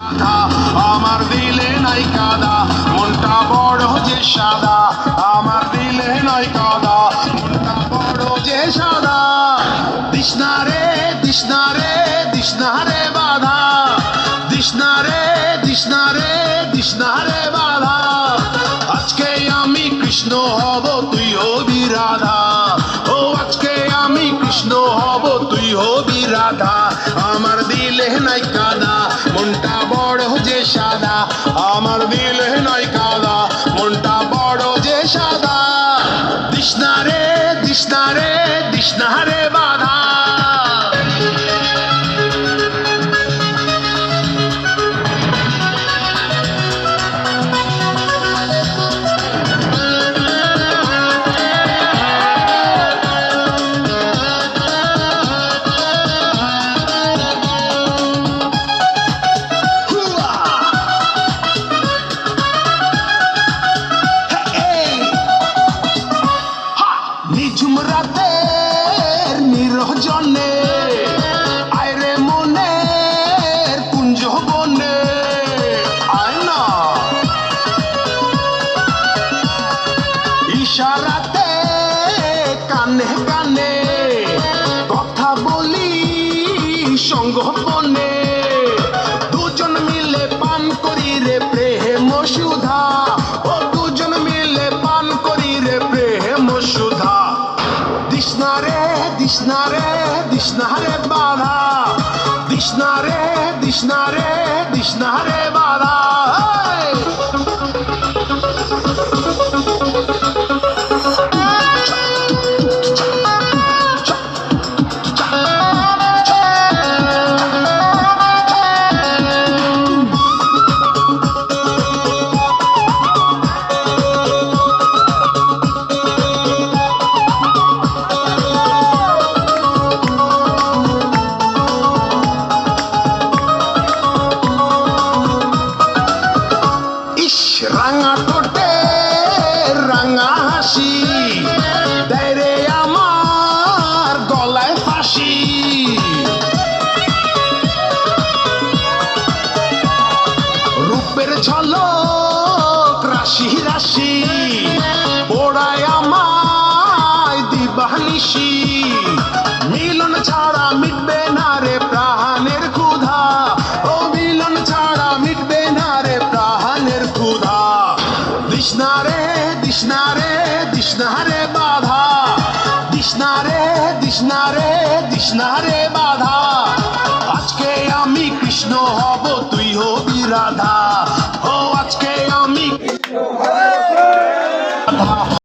আমার দিলে নাই কাদা, মনটা বড় যে সাদা। আমার দিলে নাই কাদা, মনটা বড় যে সাদা। দিশনা রে দিশনা রে দিশনা রে বাধা, দিশনা রে দিশনা রে দিশনা রে বাধা। আজকে আমি কৃষ্ণ হব, তুই হবি রাধা। ও আজকে আমি কৃষ্ণ হব, তুই হবি রাধা। আমার দিলে নাই কাদা, মনটা বড় যে সাদা। আমার দিলে নাই কাদা, মনটা বড় যে সাদা। দিশনা রে দিশনা রে দিশনা রে বাধা। নিঝুম রাতের নিরজনে আয়রে মনের কুঞ্জ বনে আয় না। ইশারাতে কানে কানে কথা বলি সঙ্গোপনে। দুজন মিলে পান করি রে প্রেম সুধা। ও দুজন মিলে পান করি রে প্রেম সুধা। দিশনা রে দিশনা রে দিশনা রে বাধা, দিশনা রে দিশনা রে দিশনা রে বাধা। রাঙা ঠোঁটে রাঙা হাসি দেয় রে আমার গলায় ফাঁসি। রূপের ঝলক রাশি রাশি ওড়ায় আমায় দিবানিশি। মিলন ছাড়া মিটবে না রে প্রাণের ক্ষুধা। ও মিলন ছাড়া মিটবে না রে প্রাণের ক্ষুধা। দিশনা রে দিশনা রে দিশনা রে বাধা, দিশনা রে দিশনা রে দিশনা রে বাধা। আজকে আমি কৃষ্ণ হব, তুই হবি রাধা। ও আজকে আমি কৃষ্ণ হব।